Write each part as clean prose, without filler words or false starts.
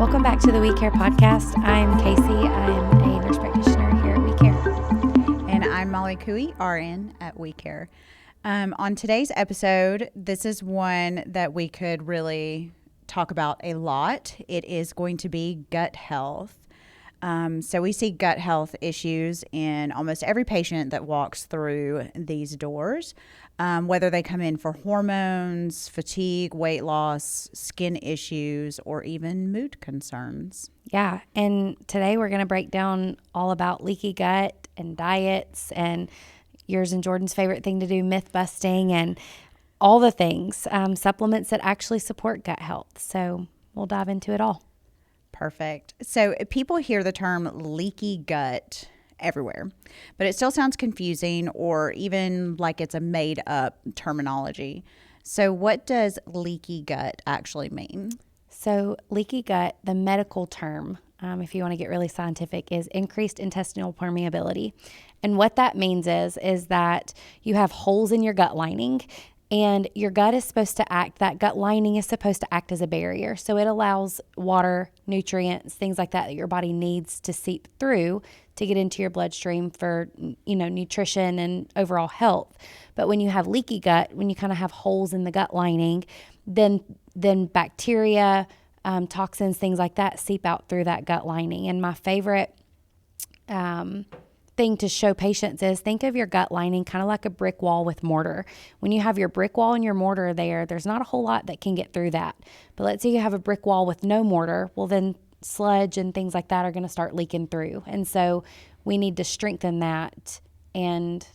Welcome back to the We Care podcast. I'm Casey. I'm a nurse practitioner here at We Care. And I'm Molly Cooey, RN at We Care. On today's episode, this is one that we could really talk about a lot. It is going to be gut health. So we see gut health issues in almost every patient that walks through these doors, whether they come in for hormones, fatigue, weight loss, skin issues, or even mood concerns. Yeah, and today we're going to break down all about leaky gut and diets and yours and Jordan's favorite thing to do, myth busting, and all the things, supplements that actually support gut health. So we'll dive into it all. Perfect. So people hear the term leaky gut everywhere, but it still sounds confusing or even like it's a made up terminology. So what does leaky gut actually mean? So leaky gut, the medical term, if you want to get really scientific, is increased intestinal permeability. And what that means is that you have holes in your gut lining. And your gut is supposed to act, that gut lining is supposed to act as a barrier. So it allows water, nutrients, things like that your body needs to seep through to get into your bloodstream for, nutrition and overall health. But when you have leaky gut, when you kind of have holes in the gut lining, then bacteria, toxins, things like that seep out through that gut lining. And my favorite thing to show patients is think of your gut lining kind of like a brick wall with mortar. When you have your brick wall and your mortar there's not a whole lot that can get through that. But let's say you have a brick wall with no mortar, well then sludge and things like that are going to start leaking through. And so we need to strengthen that, and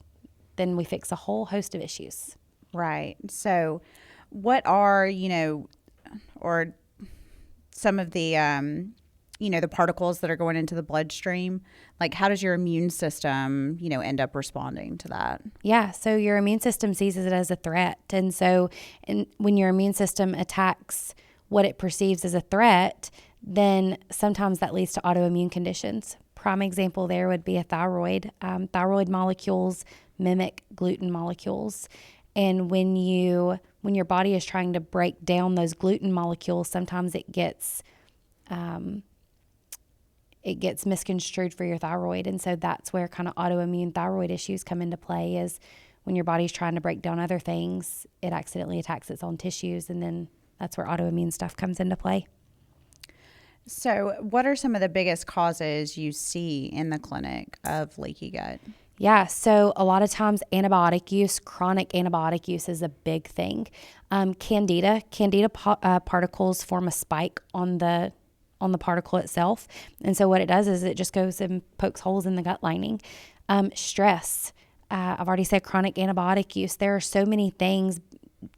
then we fix a whole host of issues. Right. So what are, or some of the, the particles that are going into the bloodstream? Like, how does your immune system, end up responding to that? Yeah, so your immune system sees it as a threat. And so when your immune system attacks what it perceives as a threat, then sometimes that leads to autoimmune conditions. Prime example there would be a thyroid. Thyroid molecules mimic gluten molecules. And when your body is trying to break down those gluten molecules, sometimes it gets misconstrued for your thyroid. And so that's where kind of autoimmune thyroid issues come into play, is when your body's trying to break down other things, it accidentally attacks its own tissues. And then that's where autoimmune stuff comes into play. So what are some of the biggest causes you see in the clinic of leaky gut? Yeah, so a lot of times antibiotic use, chronic antibiotic use is a big thing. Candida particles form a spike on the particle itself. And so what it does is it just goes and pokes holes in the gut lining. Stress, I've already said chronic antibiotic use. There are so many things,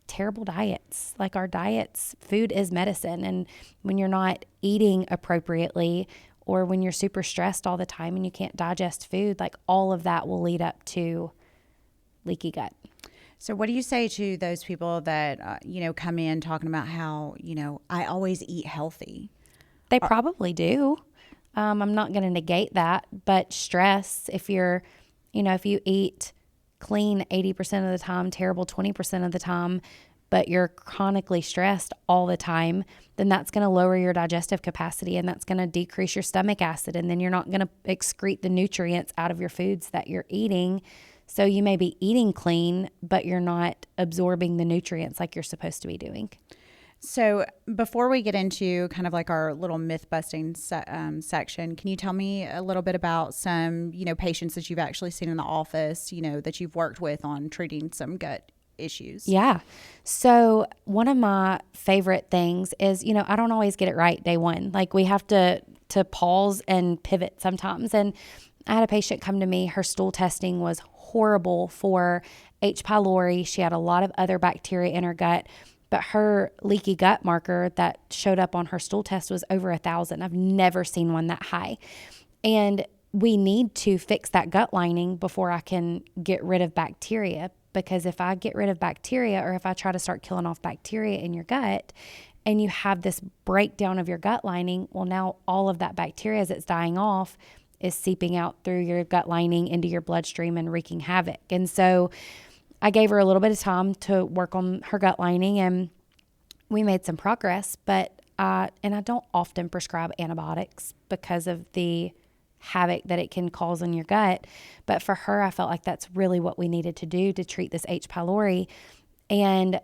terrible diets. Like our diets, food is medicine. And when you're not eating appropriately, or when you're super stressed all the time and you can't digest food, like all of that will lead up to leaky gut. So what do you say to those people that, come in talking about how, I always eat healthy? They probably do. I'm not going to negate that, but stress, if you eat clean 80% of the time, terrible 20% of the time, but you're chronically stressed all the time, then that's going to lower your digestive capacity, and that's going to decrease your stomach acid, and then you're not going to excrete the nutrients out of your foods that you're eating. So you may be eating clean, but you're not absorbing the nutrients like you're supposed to be doing. So before we get into kind of like our little myth busting section, can you tell me a little bit about some, patients that you've actually seen in the office, that you've worked with on treating some gut issues? Yeah. So one of my favorite things is, I don't always get it right day one. Like we have to pause and pivot sometimes. And I had a patient come to me, her stool testing was horrible for H. pylori. She had a lot of other bacteria in her gut, but her leaky gut marker that showed up on her stool test was over 1,000. I've never seen one that high. And we need to fix that gut lining before I can get rid of bacteria. Because if I get rid of bacteria, or if I try to start killing off bacteria in your gut, and you have this breakdown of your gut lining, well, now all of that bacteria, as it's dying off, is seeping out through your gut lining into your bloodstream and wreaking havoc. And so I gave her a little bit of time to work on her gut lining, and we made some progress, but and I don't often prescribe antibiotics because of the havoc that it can cause on your gut. But for her, I felt like that's really what we needed to do to treat this H. pylori. And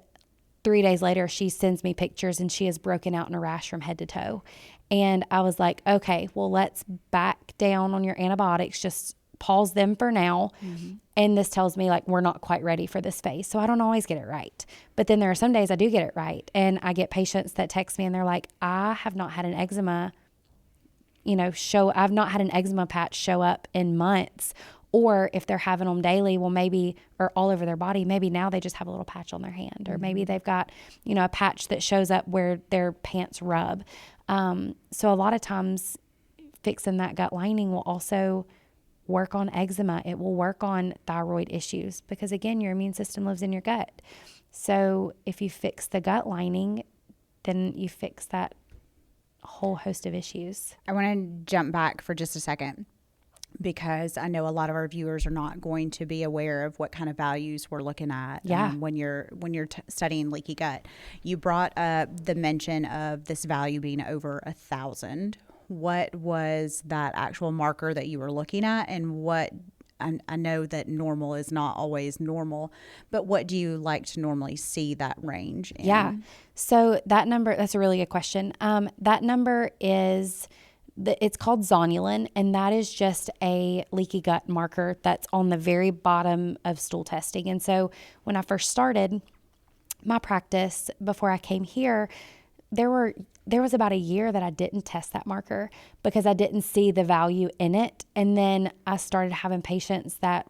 3 days later, she sends me pictures and she has broken out in a rash from head to toe. And I was like, okay, well, let's back down on your antibiotics. Just pause them for now. Mm-hmm. And this tells me like we're not quite ready for this phase. So I don't always get it right. But then there are some days I do get it right. And I get patients that text me and they're like, I have not had an eczema, I've not had an eczema patch show up in months. Or if they're having them daily, well, maybe, or all over their body, maybe now they just have a little patch on their hand, or maybe they've got, a patch that shows up where their pants rub. So a lot of times fixing that gut lining will also work on eczema. It will work on thyroid issues because, again, your immune system lives in your gut. So if you fix the gut lining, then you fix that whole host of issues. I want to jump back for just a second because I know a lot of our viewers are not going to be aware of what kind of values we're looking at when you're studying leaky gut. You brought up the mention of this value being over 1,000. What was that actual marker that you were looking at, and what I know that normal is not always normal, but what do you like to normally see that range in? Yeah. So that number, that's a really good question. That number is, it's called zonulin, and that is just a leaky gut marker that's on the very bottom of stool testing. And so when I first started my practice, before I came here, there was about a year that I didn't test that marker because I didn't see the value in it. And then I started having patients that,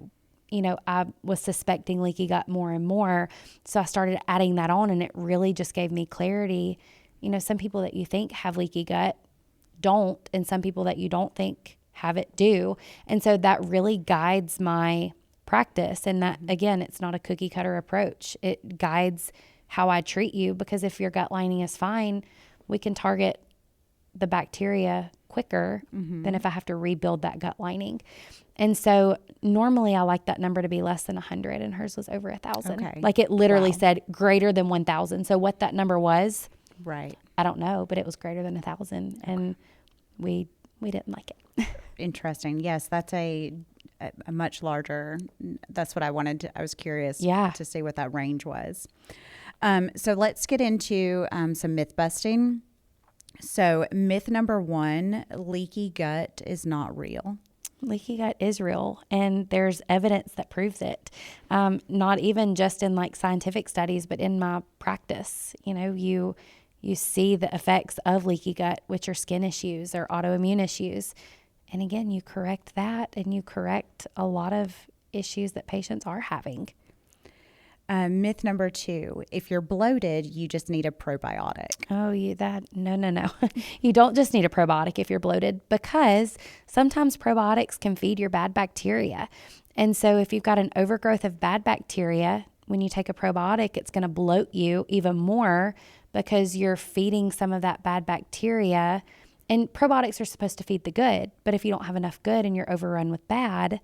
I was suspecting leaky gut more and more. So I started adding that on, and it really just gave me clarity. Some people that you think have leaky gut don't, and some people that you don't think have it do. And so that really guides my practice. And that, again, it's not a cookie cutter approach. It guides how I treat you, because if your gut lining is fine, we can target the bacteria quicker than if I have to rebuild that gut lining. And so normally I like that number to be less than 100, and hers was over 1,000. Okay. Like it literally said greater than 1,000. So what that number was, right, I don't know, but it was greater than 1,000, and we didn't like it. Interesting. Yes, that's a much larger. That's what I wanted to. I was curious to see what that range was. So let's get into some myth busting. So myth number 1, leaky gut is not real. Leaky gut is real, and there's evidence that proves it. Not even just in like scientific studies, but in my practice. You see the effects of leaky gut, which are skin issues or autoimmune issues. And again, you correct that, and you correct a lot of issues that patients are having. Myth number 2, if you're bloated, you just need a probiotic. Oh, no. You don't just need a probiotic if you're bloated, because sometimes probiotics can feed your bad bacteria. And so if you've got an overgrowth of bad bacteria, when you take a probiotic, it's going to bloat you even more because you're feeding some of that bad bacteria. And probiotics are supposed to feed the good, but if you don't have enough good and you're overrun with bad,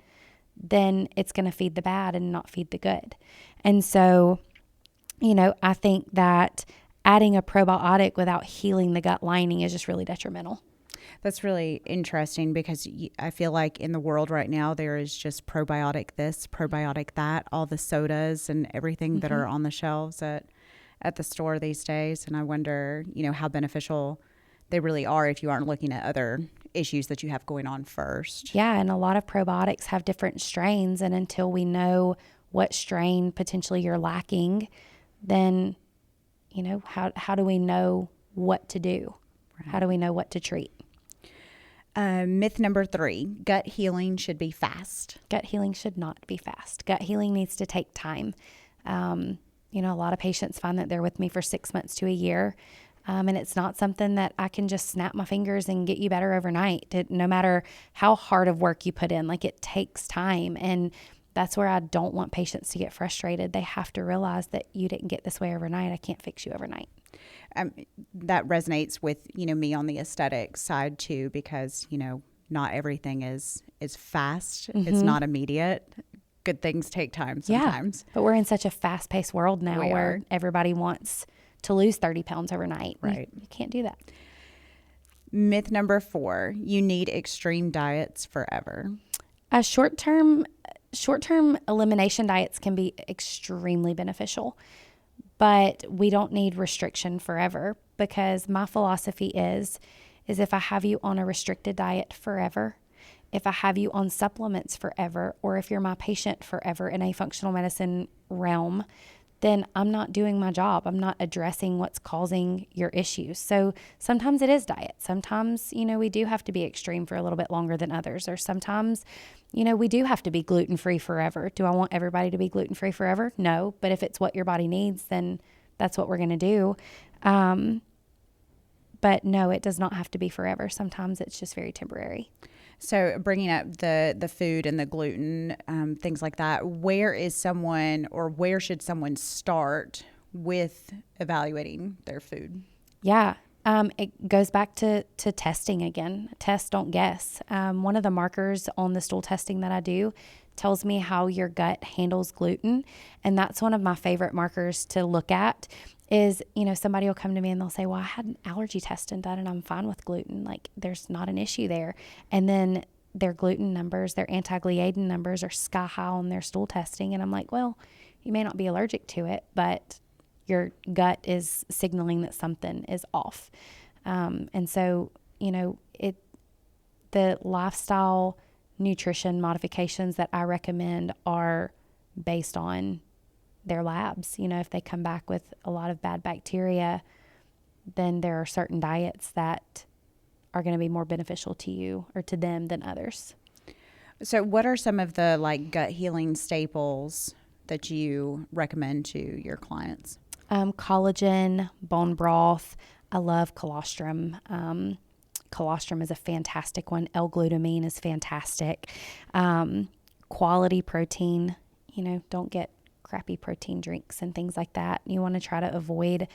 then it's going to feed the bad and not feed the good. And so, I think that adding a probiotic without healing the gut lining is just really detrimental. That's really interesting, because I feel like in the world right now, there is just probiotic this, probiotic that, all the sodas and everything that are on the shelves at the store these days. And I wonder, how beneficial they really are if you aren't looking at other issues that you have going on first. Yeah, and a lot of probiotics have different strains, and until we know what strain potentially you're lacking, then, how do we know what to do? Right. How do we know what to treat? Myth number 3, gut healing should be fast. Gut healing should not be fast. Gut healing needs to take time. A lot of patients find that they're with me for 6 months to a year. And it's not something that I can just snap my fingers and get you better overnight. No matter how hard of work you put in, like it takes time. And that's where I don't want patients to get frustrated. They have to realize that you didn't get this way overnight. I can't fix you overnight. That resonates with, me on the aesthetic side too, because, not everything is fast. It's not immediate. Good things take time sometimes. Yeah, but we're in such a fast-paced world now where everybody wants to lose 30 pounds overnight. Right. You can't do that. Myth number 4, you need extreme diets forever. Short-term elimination diets can be extremely beneficial, but we don't need restriction forever, because my philosophy is if I have you on a restricted diet forever, if I have you on supplements forever, or if you're my patient forever in a functional medicine realm, then I'm not doing my job. I'm not addressing what's causing your issues. So sometimes it is diet. Sometimes, we do have to be extreme for a little bit longer than others. Or sometimes, we do have to be gluten-free forever. Do I want everybody to be gluten-free forever? No. But if it's what your body needs, then that's what we're going to do. But no, it does not have to be forever. Sometimes it's just very temporary. So bringing up the food and the gluten, things like that, where should someone start with evaluating their food? Yeah. It goes back to testing again. Test, don't guess. One of the markers on the stool testing that I do tells me how your gut handles gluten. And that's one of my favorite markers to look at is, somebody will come to me and they'll say, well, I had an allergy testing done and I'm fine with gluten. Like, there's not an issue there. And then their gluten numbers, their anti-gliadin numbers are sky high on their stool testing. And I'm like, well, you may not be allergic to it, but your gut is signaling that something is off. And so, the lifestyle nutrition modifications that I recommend are based on their labs. If they come back with a lot of bad bacteria, then there are certain diets that are going to be more beneficial to you or to them than others. So what are some of the gut healing staples that you recommend to your clients? Collagen, bone broth. I love colostrum. Colostrum is a fantastic one. L-glutamine is fantastic. Quality protein. Don't get crappy protein drinks and things like that. You want to try to avoid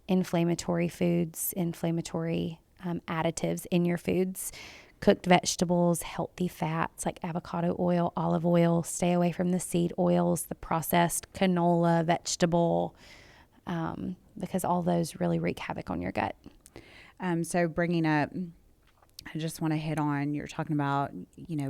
inflammatory foods, inflammatory additives in your foods. Cooked vegetables, healthy fats like avocado oil, olive oil. Stay away from the seed oils, the processed canola, vegetable, because all those really wreak havoc on your gut. So bringing up, I just want to hit on, you're talking about,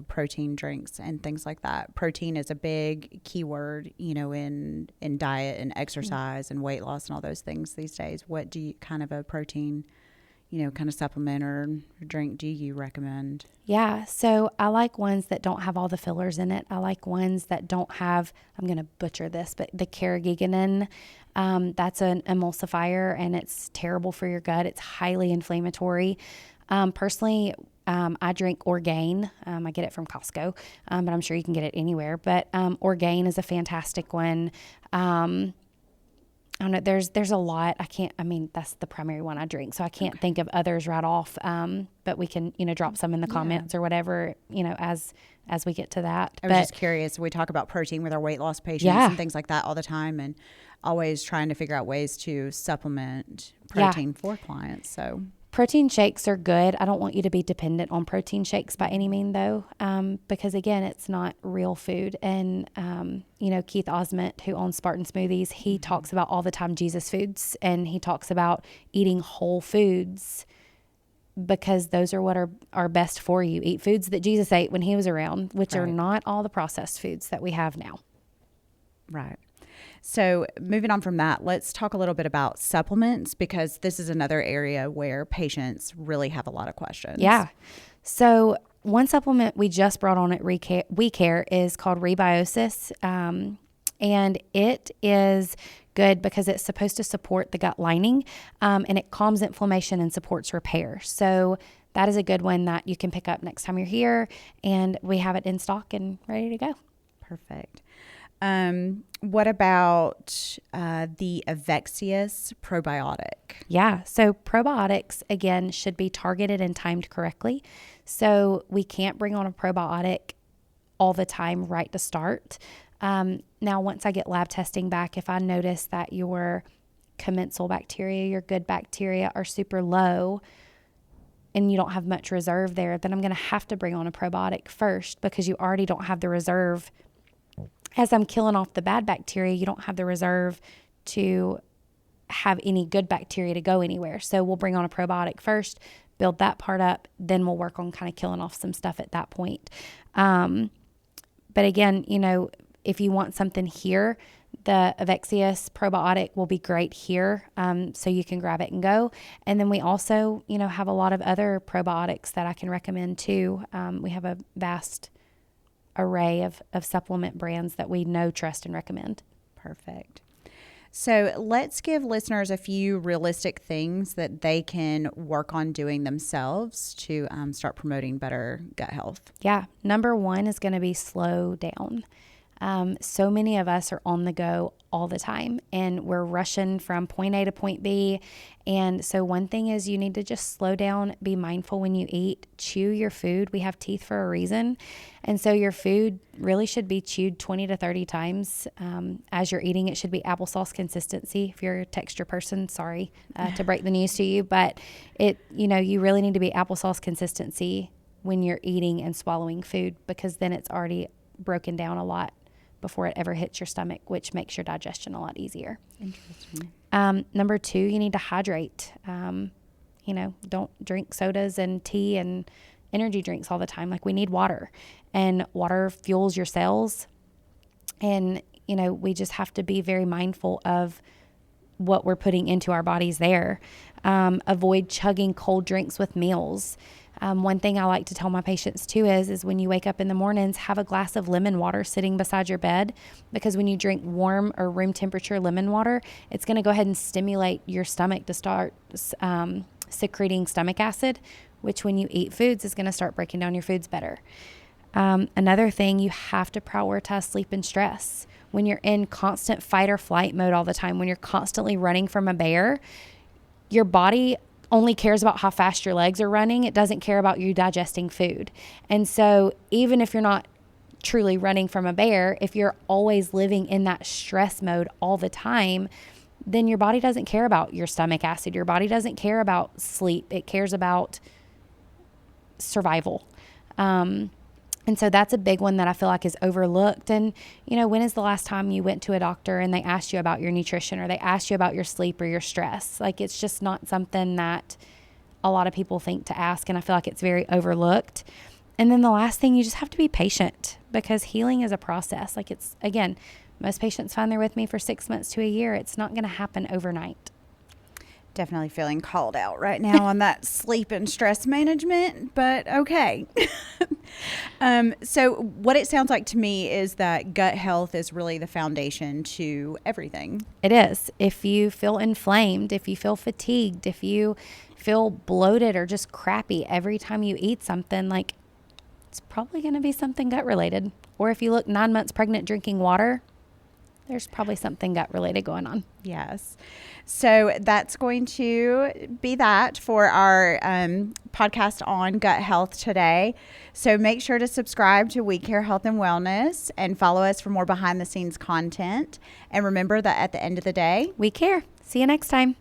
protein drinks and things like that. Protein is a big keyword, in diet and exercise and weight loss and all those things these days. What do you kind of a protein, kind of supplement or drink do you recommend? Yeah. So I like ones that don't have all the fillers in it. I like ones that don't have, I'm going to butcher this, but the carrageenan, that's an emulsifier and it's terrible for your gut. It's highly inflammatory. Personally, I drink Orgain. I get it from Costco, but I'm sure you can get it anywhere. But Orgain is a fantastic one. I don't know. There's a lot. That's the primary one I drink, so I can't think of others right off. But we can, drop some in the comments or whatever, as we get to that. I was just curious. We talk about protein with our weight loss patients and things like that all the time, and always trying to figure out ways to supplement protein for clients. So protein shakes are good. I don't want you to be dependent on protein shakes by any means, though, because, again, it's not real food. And, Keith Osment, who owns Spartan Smoothies, he talks about all the time Jesus foods, and he talks about eating whole foods because those are what are best for you. Eat foods that Jesus ate when he was around, which are not all the processed foods that we have now. Right. So moving on from that, let's talk a little bit about supplements, because this is another area where patients really have a lot of questions. Yeah. So one supplement we just brought on at WeCare is called Rebiosis. And it is good because it's supposed to support the gut lining, and it calms inflammation and supports repair. So that is a good one that you can pick up next time you're here, and we have it in stock and ready to go. Perfect. What about the Avexius probiotic? Yeah. So probiotics, again, should be targeted and timed correctly. So we can't bring on a probiotic all the time right to start. Now, once I get lab testing back, if I notice that your commensal bacteria, your good bacteria are super low and you don't have much reserve there, then I'm going to have to bring on a probiotic first, because you already don't have the reserve. As I'm killing off the bad bacteria, you don't have the reserve to have any good bacteria to go anywhere. So we'll bring on a probiotic first, build that part up, then we'll work on kind of killing off some stuff at that point. But again, if you want something here, the Avexius probiotic will be great here, so you can grab it and go. And then we also, have a lot of other probiotics that I can recommend too. We have a vast array of supplement brands that we know, trust, and recommend. Perfect. So let's give listeners a few realistic things that they can work on doing themselves to start promoting better gut health. Yeah. Number one is going to be slow down. So many of us are on the go all the time, and we're rushing from point A to point B. And so one thing is you need to just slow down, be mindful when you eat, chew your food. We have teeth for a reason. And so your food really should be chewed 20 to 30 times as you're eating. It should be applesauce consistency. If you're a texture person, sorry to break the news to you, but you really need to be applesauce consistency when you're eating and swallowing food, because then it's already broken down a lot before it ever hits your stomach, which makes your digestion a lot easier. Interesting. Number two, you need to hydrate. Don't drink sodas and tea and energy drinks all the time. Like, we need water, and water fuels your cells. And, we just have to be very mindful of what we're putting into our bodies there. Avoid chugging cold drinks with meals. One thing I like to tell my patients too is when you wake up in the mornings, have a glass of lemon water sitting beside your bed, because when you drink warm or room temperature lemon water, it's going to go ahead and stimulate your stomach to start secreting stomach acid, which when you eat foods is going to start breaking down your foods better. Another thing, you have to prioritize sleep and stress. When you're in constant fight or flight mode all the time, when you're constantly running from a bear, your body only cares about how fast your legs are running. It doesn't care about you digesting food. And so even if you're not truly running from a bear, if you're always living in that stress mode all the time, then your body doesn't care about your stomach acid. Your body doesn't care about sleep. It cares about survival. And so that's a big one that I feel like is overlooked. And, when is the last time you went to a doctor and they asked you about your nutrition, or they asked you about your sleep or your stress? Like, it's just not something that a lot of people think to ask. And I feel like it's very overlooked. And then the last thing, you just have to be patient, because healing is a process. Like, it's, again, most patients find they're with me for 6 months to a year. It's not going to happen overnight. Definitely feeling called out right now on that sleep and stress management, but okay. So what it sounds like to me is that gut health is really the foundation to everything. It is. If you feel inflamed, if you feel fatigued, if you feel bloated or just crappy every time you eat something, like, it's probably going to be something gut related. Or if you look 9 months pregnant drinking water, there's probably something gut related going on. Yes. So that's going to be that for our podcast on gut health today. So make sure to subscribe to We Care Health and Wellness and follow us for more behind the scenes content. And remember that at the end of the day, we care. See you next time.